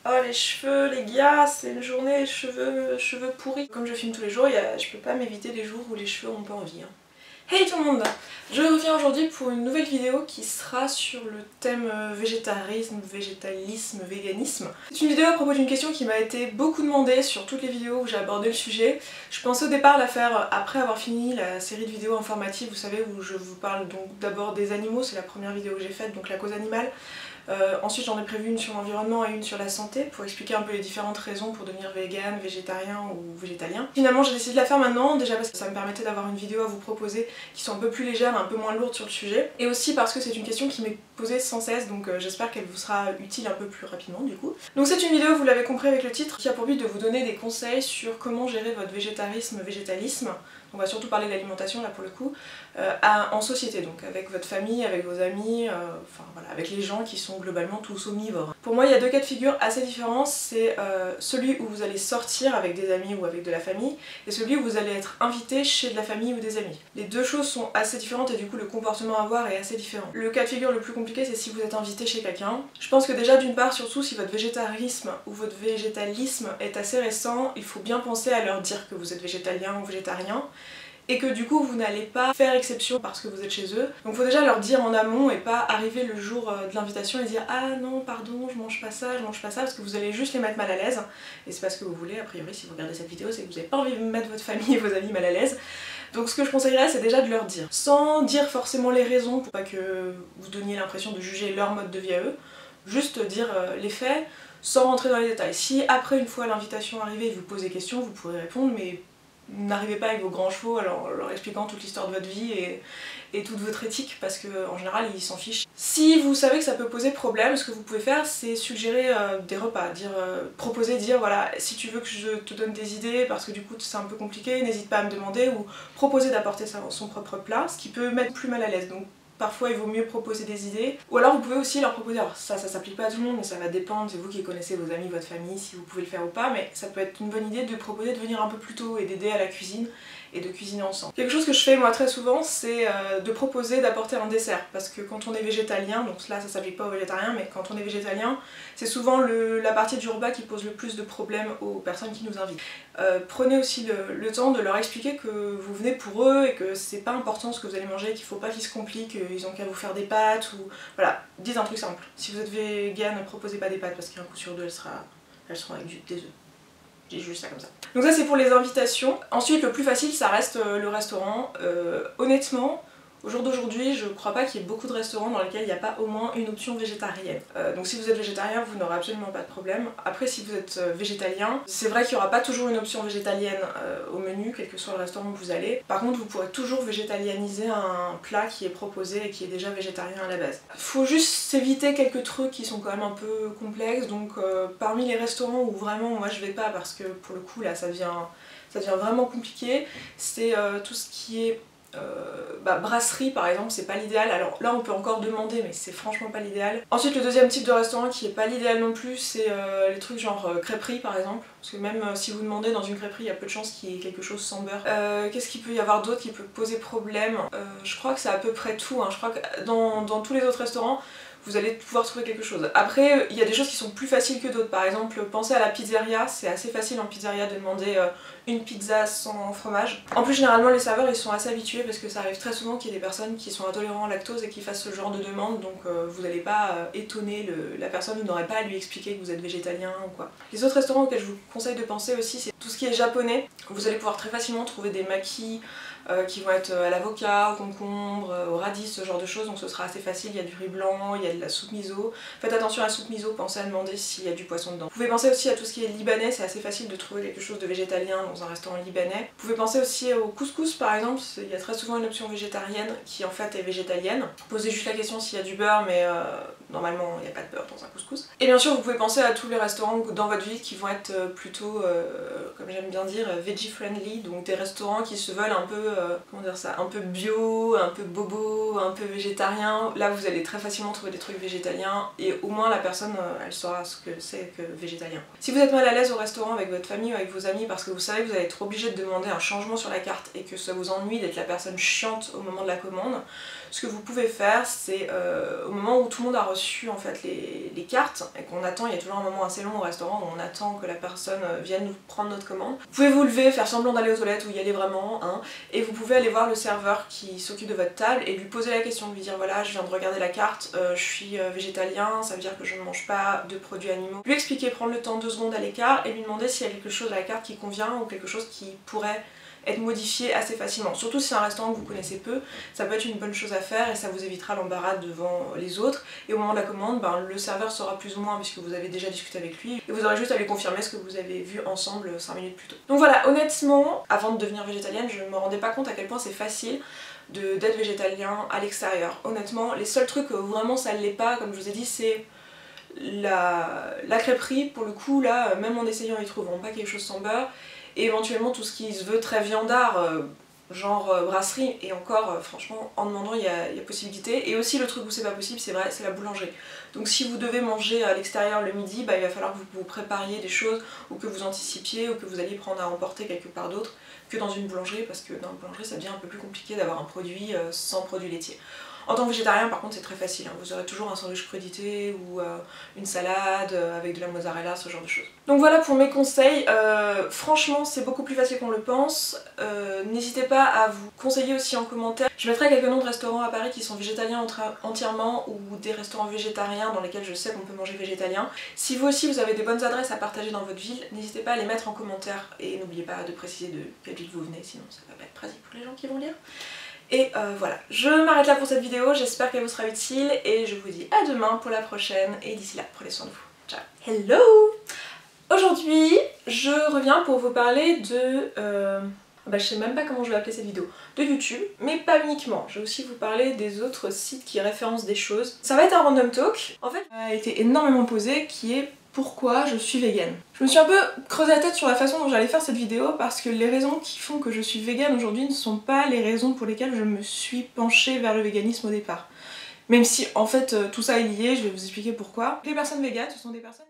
Oh les cheveux les gars, c'est une journée cheveux pourris. Comme je filme tous les jours, je peux pas m'éviter les jours où les cheveux ont pas envie. Hein. Hey tout le monde! Je reviens aujourd'hui pour une nouvelle vidéo qui sera sur le thème végétarisme, végétalisme, véganisme. C'est une vidéo à propos d'une question qui m'a été beaucoup demandée sur toutes les vidéos où j'ai abordé le sujet. Je pensais au départ la faire après avoir fini la série de vidéos informatives, vous savez, où je vous parle donc d'abord des animaux, c'est la première vidéo que j'ai faite, donc la cause animale. Ensuite j'en ai prévu une sur l'environnement et une sur la santé pour expliquer un peu les différentes raisons pour devenir vegan, végétarien ou végétalien. Finalement j'ai décidé de la faire maintenant, déjà parce que ça me permettait d'avoir une vidéo à vous proposer qui sont un peu plus légères, un peu moins lourdes sur le sujet. Et aussi parce que c'est une question qui m'est posée sans cesse, donc j'espère qu'elle vous sera utile un peu plus rapidement du coup. Donc c'est une vidéo, vous l'avez compris avec le titre, qui a pour but de vous donner des conseils sur comment gérer votre végétarisme, végétalisme. On va surtout parler d'alimentation là pour le coup, en société donc, avec votre famille, avec vos amis, enfin voilà, avec les gens qui sont globalement tous omnivores. Pour moi il y a deux cas de figure assez différents, c'est celui où vous allez sortir avec des amis ou avec de la famille, et celui où vous allez être invité chez de la famille ou des amis. Les deux choses sont assez différentes et du coup le comportement à avoir est assez différent. Le cas de figure le plus compliqué c'est si vous êtes invité chez quelqu'un. Je pense que déjà d'une part, surtout si votre végétarisme ou votre végétalisme est assez récent, il faut bien penser à leur dire que vous êtes végétalien ou végétarien, et que du coup vous n'allez pas faire exception parce que vous êtes chez eux. Donc faut déjà leur dire en amont et pas arriver le jour de l'invitation et dire ah non pardon je mange pas ça, parce que vous allez juste les mettre mal à l'aise et c'est pas ce que vous voulez a priori si vous regardez cette vidéo, c'est que vous avez pas envie de mettre votre famille et vos amis mal à l'aise. Donc ce que je conseillerais c'est déjà de leur dire, sans dire forcément les raisons pour pas que vous donniez l'impression de juger leur mode de vie à eux, juste dire les faits sans rentrer dans les détails. Si après une fois l'invitation arrivée vous posez des questions, vous pourrez répondre mais n'arrivez pas avec vos grands chevaux en leur expliquant toute l'histoire de votre vie et toute votre éthique parce qu'en général ils s'en fichent. Si vous savez que ça peut poser problème, ce que vous pouvez faire c'est suggérer des repas, proposer, dire voilà si tu veux que je te donne des idées parce que du coup c'est un peu compliqué, n'hésite pas à me demander, ou proposer d'apporter son propre plat, ce qui peut mettre plus mal à l'aise. Donc parfois il vaut mieux proposer des idées, ou alors vous pouvez aussi leur proposer, alors ça s'applique pas à tout le monde mais ça va dépendre, c'est vous qui connaissez vos amis, votre famille, si vous pouvez le faire ou pas, mais ça peut être une bonne idée de proposer de venir un peu plus tôt et d'aider à la cuisine et de cuisiner ensemble. Quelque chose que je fais moi très souvent c'est de proposer d'apporter un dessert, parce que quand on est végétalien, donc là ça s'applique pas aux végétariens, mais quand on est végétalien c'est souvent la partie du repas qui pose le plus de problèmes aux personnes qui nous invitent. Prenez aussi le temps de leur expliquer que vous venez pour eux et que c'est pas important ce que vous allez manger, qu'il faut pas qu'ils se compliquent, ils ont qu'à vous faire des pâtes ou... Voilà, dites un truc simple. Si vous êtes vegan, ne proposez pas des pâtes parce qu'un coup sur deux elles seront avec des œufs. J'ai juste ça comme ça. Donc ça c'est pour les invitations. Ensuite le plus facile ça reste le restaurant. Honnêtement, au jour d'aujourd'hui, je crois pas qu'il y ait beaucoup de restaurants dans lesquels il n'y a pas au moins une option végétarienne. Donc si vous êtes végétarien, vous n'aurez absolument pas de problème. Après si vous êtes végétalien, c'est vrai qu'il n'y aura pas toujours une option végétalienne au menu, quel que soit le restaurant où vous allez. Par contre, vous pourrez toujours végétalianiser un plat qui est proposé et qui est déjà végétarien à la base. Faut juste s'éviter quelques trucs qui sont quand même un peu complexes, donc parmi les restaurants où vraiment moi je vais pas parce que pour le coup là ça devient vraiment compliqué, c'est tout ce qui est brasserie par exemple, c'est pas l'idéal. Alors là on peut encore demander mais c'est franchement pas l'idéal. Ensuite le deuxième type de restaurant qui est pas l'idéal non plus, c'est les trucs genre crêperie par exemple, parce que même si vous demandez dans une crêperie il y a peu de chances qu'il y ait quelque chose sans beurre. Qu'est-ce qu'il peut y avoir d'autre qui peut poser problème? Je crois que c'est à peu près tout, hein. Je crois que dans tous les autres restaurants vous allez pouvoir trouver quelque chose. Après, il y a des choses qui sont plus faciles que d'autres. Par exemple, pensez à la pizzeria, c'est assez facile en pizzeria de demander une pizza sans fromage. En plus, généralement, les serveurs ils sont assez habitués parce que ça arrive très souvent qu'il y ait des personnes qui sont intolérantes au lactose et qui fassent ce genre de demande, donc vous n'allez pas étonner la personne, vous n'aurez pas à lui expliquer que vous êtes végétalien ou quoi. Les autres restaurants auxquels je vous conseille de penser aussi, c'est tout ce qui est japonais. Vous allez pouvoir très facilement trouver des makis qui vont être à l'avocat, au concombre, au radis, ce genre de choses, donc ce sera assez facile. Il y a du riz blanc, il y a de la soupe miso. Faites attention à la soupe miso, pensez à demander s'il y a du poisson dedans. Vous pouvez penser aussi à tout ce qui est libanais, c'est assez facile de trouver quelque chose de végétalien dans un restaurant libanais. Vous pouvez penser aussi au couscous par exemple, il y a très souvent une option végétarienne qui en fait est végétalienne. Posez juste la question s'il y a du beurre, mais normalement il n'y a pas de beurre dans un couscous. Et bien sûr vous pouvez penser à tous les restaurants dans votre ville qui vont être plutôt, comme j'aime bien dire, veggie friendly, donc des restaurants qui se veulent un peu comment dire ça, un peu bio, un peu bobo, un peu végétarien. Là vous allez très facilement trouver des trucs végétaliens et au moins la personne elle saura ce que c'est que végétalien. Si vous êtes mal à l'aise au restaurant avec votre famille ou avec vos amis parce que vous savez que vous allez être obligé de demander un changement sur la carte et que ça vous ennuie d'être la personne chiante au moment de la commande, ce que vous pouvez faire, c'est au moment où tout le monde a reçu en fait les cartes et qu'on attend, il y a toujours un moment assez long au restaurant où on attend que la personne vienne nous prendre notre commande. Vous pouvez vous lever, faire semblant d'aller aux toilettes ou y aller vraiment, hein, et vous pouvez aller voir le serveur qui s'occupe de votre table et lui poser la question, lui dire voilà, je viens de regarder la carte, je suis végétalien, ça veut dire que je ne mange pas de produits animaux. Lui expliquer, prendre le temps 2 secondes à l'écart et lui demander s'il y a quelque chose à la carte qui convient ou quelque chose qui pourrait être modifié assez facilement. Surtout si c'est un restaurant que vous connaissez peu, ça peut être une bonne chose à faire et ça vous évitera l'embarras devant les autres. Et au moment de la commande, le serveur saura plus ou moins puisque vous avez déjà discuté avec lui et vous aurez juste à lui confirmer ce que vous avez vu ensemble 5 minutes plus tôt. Donc voilà, honnêtement, avant de devenir végétalienne, je ne me rendais pas compte à quel point c'est facile d'être végétalien à l'extérieur. Honnêtement, les seuls trucs où vraiment ça ne l'est pas, comme je vous ai dit, c'est la crêperie. Pour le coup, là, même en essayant, ils trouveront pas quelque chose sans beurre. Et éventuellement tout ce qui se veut très viandard, genre brasserie, et encore franchement en demandant il y a possibilité. Et aussi le truc où c'est pas possible, c'est vrai, c'est la boulangerie. Donc si vous devez manger à l'extérieur le midi, il va falloir que vous prépariez des choses ou que vous anticipiez ou que vous alliez prendre à emporter quelque part d'autre que dans une boulangerie, parce que dans une boulangerie ça devient un peu plus compliqué d'avoir un produit sans produit laitier. En tant que végétarien par contre c'est très facile, hein. Vous aurez toujours un sandwich crudité ou une salade avec de la mozzarella, ce genre de choses. Donc voilà pour mes conseils, franchement c'est beaucoup plus facile qu'on le pense, n'hésitez pas à vous conseiller aussi en commentaire. Je mettrai quelques noms de restaurants à Paris qui sont végétaliens entièrement ou des restaurants végétariens dans lesquels je sais qu'on peut manger végétalien. Si vous aussi vous avez des bonnes adresses à partager dans votre ville, n'hésitez pas à les mettre en commentaire et n'oubliez pas de préciser de quelle ville vous venez, sinon ça va pas être pratique pour les gens qui vont lire. Et voilà, je m'arrête là pour cette vidéo, j'espère qu'elle vous sera utile et je vous dis à demain pour la prochaine et d'ici là, prenez soin de vous. Ciao. Hello! Aujourd'hui, je reviens pour vous parler de... je sais même pas comment je vais appeler cette vidéo, de YouTube, mais pas uniquement. Je vais aussi vous parler des autres sites qui référencent des choses. Ça va être un random talk, en fait, a été énormément posé, qui est pourquoi je suis végane. Je me suis un peu creusé la tête sur la façon dont j'allais faire cette vidéo parce que les raisons qui font que je suis végane aujourd'hui ne sont pas les raisons pour lesquelles je me suis penchée vers le véganisme au départ. Même si en fait tout ça est lié, je vais vous expliquer pourquoi. Les personnes véganes, ce sont des personnes